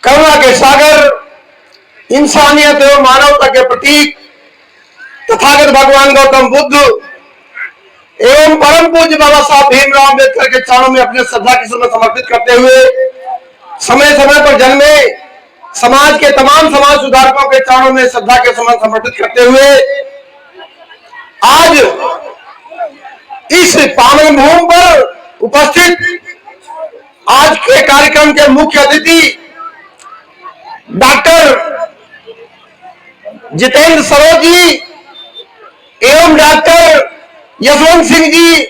करुणा के सागर, इंसानियत एवं मानवता के प्रतीक तथागत भगवान गौतम बुद्ध एवं परम पूज्य बाबा साहब भीमराव अम्बेडकर के चरणों में अपने श्रद्धा की समय समर्पित करते हुए समय समय पर जन्मे समाज के तमाम समाज सुधारकों के चरणों में श्रद्धा के समय समर्पित करते हुए आज इस पावन भूमि पर उपस्थित आज के कार्यक्रम के मुख्य अतिथि डॉक्टर जितेंद्र सरोज जी एवं डॉक्टर यशवंत सिंह जी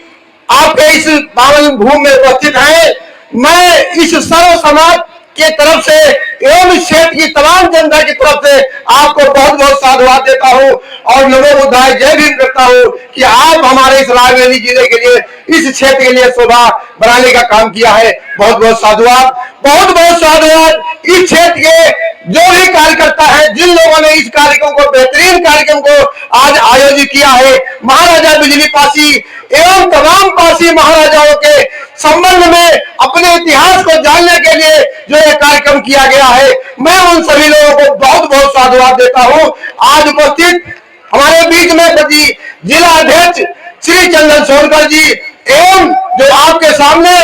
आपके इस पावन भूमि में उपस्थित हैं। मैं इस सर्व समाज के तरफ से एवं इस क्षेत्र की तमाम जनता की तरफ से आपको बहुत बहुत साधुवाद देता हूं और नमो बुद्धाय जय भीम करता हूं कि आप हमारे इस रायबरेली जिले के लिए इस क्षेत्र के लिए शोभा बढ़ाने का काम किया है। बहुत बहुत साधुवाद, बहुत बहुत साधुवाद। इस क्षेत्र के जो भी कार्यकर्ता है, जिन लोगों ने इस कार्यक्रम को बेहतरीन कार्यक्रम को आज आयोजित किया है, महाराजा बिजली पासी एवं तमाम पासी महाराजाओं के संबंध में अपने इतिहास को जानने के लिए जो यह कार्यक्रम किया गया है, मैं उन सभी लोगों को बहुत बहुत साधुवाद देता हूं। आज उपस्थित हमारे बीच में जिला अध्यक्ष श्री चंदन सोनकर जी एवं जो आपके सामने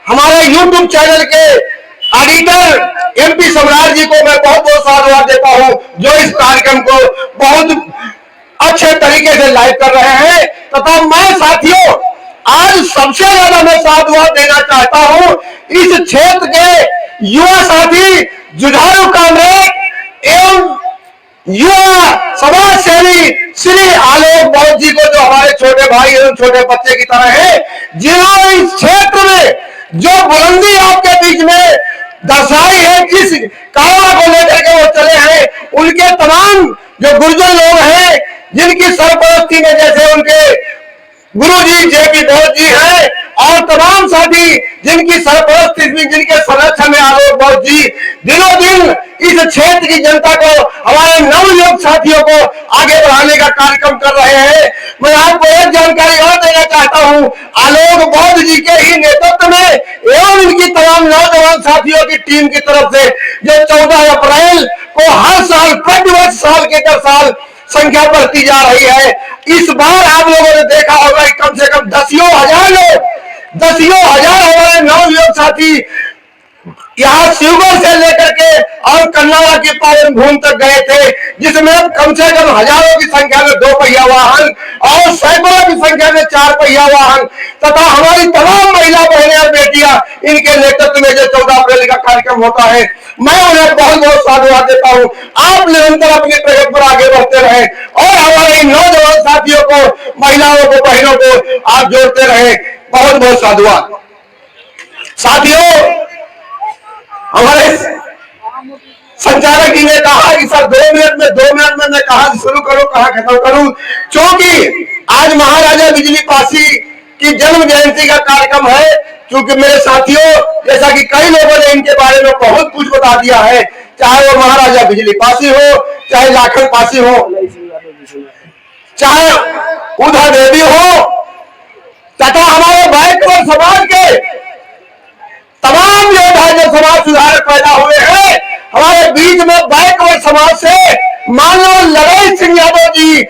हमारे YouTube चैनल के ऑडिटर MP सम्राट जी को मैं बहुत बहुत साधुवाद देता हूं जो इस कार्यक्रम को बहुत अच्छे तरीके से लाइव कर रहे हैं। तथा मैं साथियों आज सबसे ज्यादा मैं साधुवाद देना चाहता हूं इस क्षेत्र के युवा साथी, जुझारू कामरेड एवं युवा समाज सेवी श्री आलोक बौद्ध जी को, जो हमारे छोटे भाई एवं छोटे बच्चे की तरह है, जिन्होंने इस क्षेत्र में जो बुलंदी आपके बीच में दर्शाई है, किस कामना को लेकर के वो चले हैं, उनके तमाम जो गुरुजन लोग हैं जिनकी सरपरस्ती में जैसे उनके गुरुजी JP बौद्ध जी हैं और तमाम साथी जिनकी सरपरस्ती में, जिनके संरक्षण में आलोक बौद्ध जी दिनों दिन इस क्षेत्र की जनता को, हमारे नवयुवक साथियों को आगे बढ़ाने का कार्यक्रम कर रहे हैं। मैं आपको एक जानकारी और देना चाहता हूं, आलोक बौद्ध जी के ही नेतृत्व में एवं इनकी तमाम नौजवान साथियों की टीम की तरफ से जो 14 अप्रैल को हर साल प्रतिवर्ष साल के 10 साल संख्या बढ़ती जा रही है। इस बार आप लोगों ने देखा होगा कम से कम 10 हजार लोग, 10 हजार हमारे नवयुवक साथी यहाँ शिवगढ़ से लेकर के और कन्नावा की पावन भूमि तक गए थे, जिसमें कम से कम हजारों की संख्या में 2 पहिया वाहन और सैकड़ों की संख्या में 4 पहिया वाहन तथा हमारी तमाम महिला बहनें और बेटियां इनके नेतृत्व में जो 14 अप्रैल का कार्यक्रम होता है, मैं उन्हें बहुत बहुत साधुवाद देता हूं। आप निरंतर अपनी प्रगति पर आगे बढ़ते रहे और हमारे नौजवान साथियों को, महिलाओं को, बहनों को आप जोड़ते रहे। बहुत बहुत साधुवाद। साथियों, हमारे संचालक जी ने कहा कि सर 2 मिनट में मैं कहां शुरू करूं, कहां खत्म करूं, क्योंकि आज महाराजा बिजली पासी की जन्म जयंती का कार्यक्रम है। क्योंकि मेरे साथियों, जैसा कि कई लोगों ने इनके बारे में बहुत कुछ बता दिया है, चाहे वो महाराजा बिजली पासी हो, चाहे लाखन पासी हो, चाहे उधा देवी हो, तथा हमारे बैकवर्ड समाज के तमाम योद्धा जो समाज सुधारक पैदा हुए हैं, हमारे बीच में बैकवर्ड समाज से मानव लड़ाई सिंह यादव जी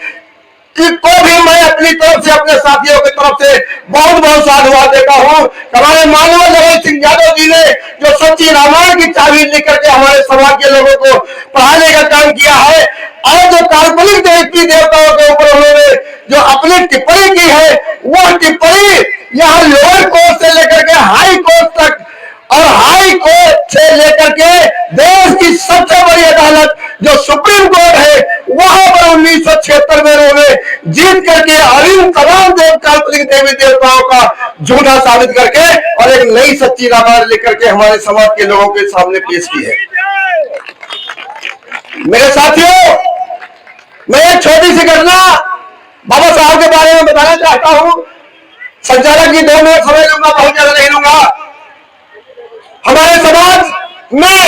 को भी मैं अपनी तरफ से, अपने साथियों की तरफ से बहुत बहुत साधुवाद देता हूं। हमारे मानव लड़ाई सिंह यादव जी ने जो सच्ची रामायण की चाबी लेकर के हमारे समाज के लोगों को पढ़ाने का काम किया है और जो काल्पनिक देवी देवताओं के ऊपर उन्होंने जो अपनी टिप्पणी की है, वह टिप्पणी यहाँ लोअर कोर्ट से लेकर के हाई कोर्ट तक और हाई कोर्ट से लेकर के देश की सबसे बड़ी अदालत जो सुप्रीम कोर्ट है, वहां पर 1976 में उन्होंने जीत करके और तमाम काल्पनिक देवी देवताओं का झूठा साबित करके और एक नई सच्ची रामायण लेकर के हमारे समाज के लोगों के सामने पेश की है। मेरे साथियों, मैं एक छोटी सी घटना बाबा साहब के बारे में बताना चाहता हूं। संचालक जी 2 मिनट समय लूंगा, बहुत ज्यादा नहीं लूंगा। हमारे समाज में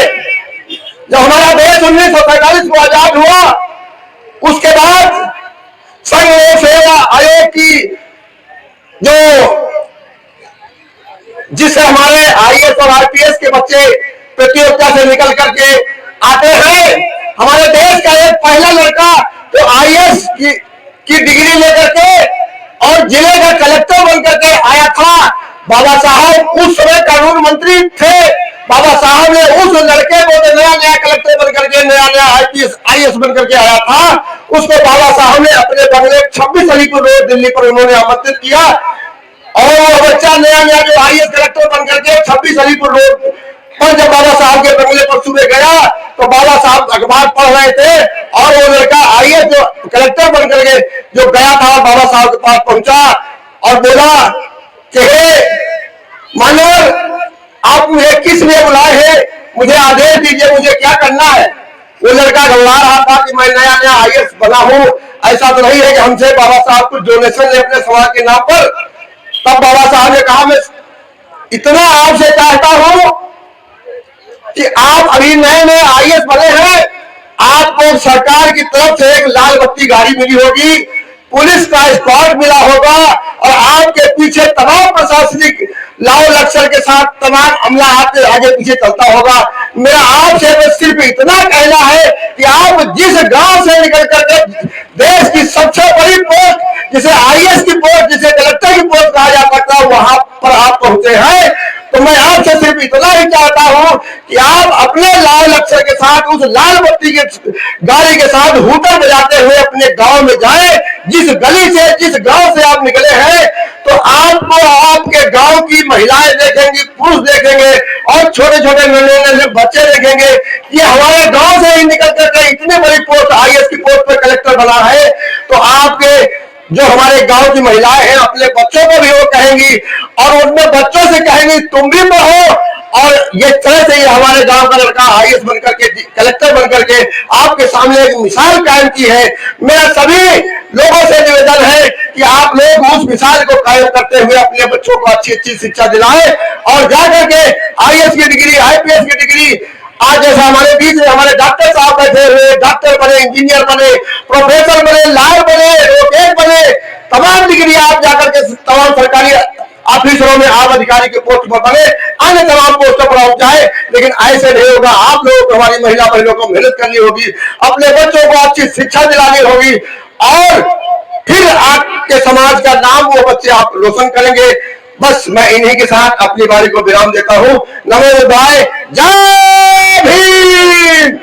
जब हमारा देश 1947 को आजाद हुआ, उसके बाद संघ लोक सेवा आयोग की जो जिससे हमारे IAS और RPS के बच्चे प्रतियोगिता से निकल करके आते हैं। हमारे देश का एक पहला लड़का जो आईएएस की डिग्री लेकर के और जिले का कलेक्टर बनकर के आया था। बाबा साहब उस समय कानून मंत्री थे। बाबा साहब ने उस लड़के को जो नया नया कलेक्टर बनकर के नया नया आईएएस बनकर के आया था, उसको बाबा साहब ने अपने बंगले 26 अलीपुर रोड दिल्ली पर उन्होंने आमंत्रित किया। और वो बच्चा नया नया जो आईएएस कलेक्टर बनकर के 26 अलीपुर रोड पर जब बाबा साहब के बंगले पर सुबह गया तो बाबा साहब अखबार पढ़ रहे थे और वो लड़का आईएएस जो कलेक्टर बनकर के जो गया था बाबा साहब के पास पहुंचा और बोला कि मानव, आप मुझे किस लिए बुलाए हैं, मुझे आदेश दीजिए, मुझे क्या करना है। वो लड़का घबरा रहा था कि मैं नया नया आईएएस बना हूं, ऐसा तो नहीं है कि हमसे बाबा साहब कुछ डोनेशन ले अपने समाज के नाम पर। तब बाबा साहब ने कहा, मैं इतना आपसे चाहता हूं कि आप अभी नए नए आईएएस बने हैं, आपको सरकार की तरफ से एक लाल बत्ती गाड़ी मिली होगी, पुलिस का स्क्वाड मिला होगा और आपके पीछे तमाम प्रशासनिक लाओ लश्कर के साथ तमाम अमला आपके आगे पीछे चलता होगा। मेरा आपसे बस सिर्फ इतना कहना है कि आप जिस गांव से निकल करके देश की सबसे बड़ी पोस्ट, जिसे आईएएस की पोस्ट, जिसे कलेक्टर की पोस्ट कहा जा सकता है, वहां पर आप पहुंचे हैं। तो मैं आपसे सिर्फ इतना ही चाहता हूं कि आप अपने लाल लश्कर के साथ उस लाल बत्ती के गाड़ी के साथ हूटर बजाते हुए अपने गांव में जाएं। जिस गली से, जिस गांव से आप निकले हैं, तो आपको आपके गांव की महिलाएं देखेंगी, पुरुष देखेंगे और छोटे छोटे नन्हे बच्चे देखेंगे। ये हमारे गांव से ही निकल करके इतनी बड़ी पोस्ट, आईएएस की पोस्ट पर कलेक्टर बना है। तो आपके जो हमारे गांव की महिलाएं हैं, अपने बच्चों को भी वो कहेंगी और उनमें बच्चों से कहेंगी तुम भी पढ़ो। और ये तरह से ये हमारे गांव का लड़का आईएएस बनकर के, कलेक्टर बनकर के आपके सामने एक मिसाल कायम की है। मेरा सभी लोगों से निवेदन है कि आप लोग उस मिसाल को कायम करते हुए अपने बच्चों को अच्छी अच्छी शिक्षा दिलाएं और जाकर के आईएएस की डिग्री, आईपीएस की डिग्री, आज जैसा हमारे बीच में हमारे डॉक्टर साहब बैठे हुए, डॉक्टर बने, इंजीनियर बने, प्रोफेसर बने, लॉयर बने, एडवोकेट बने, तमाम डिग्री आप जाकर के तमाम सरकारी ऑफिसरों में आप अधिकारी के पोस्ट पर बने, अन्य तमाम पोस्टों पर आप जाए। लेकिन ऐसे नहीं होगा। आप लोगों को, हमारी महिला बहनों को मेहनत करनी होगी, अपने बच्चों को अच्छी शिक्षा दिलानी होगी और फिर आपके समाज का नाम वो बच्चे आप रोशन करेंगे। बस मैं इन्हीं के साथ अपनी बारी को विराम देता हूं। नमो बुद्धाय, जय भीम।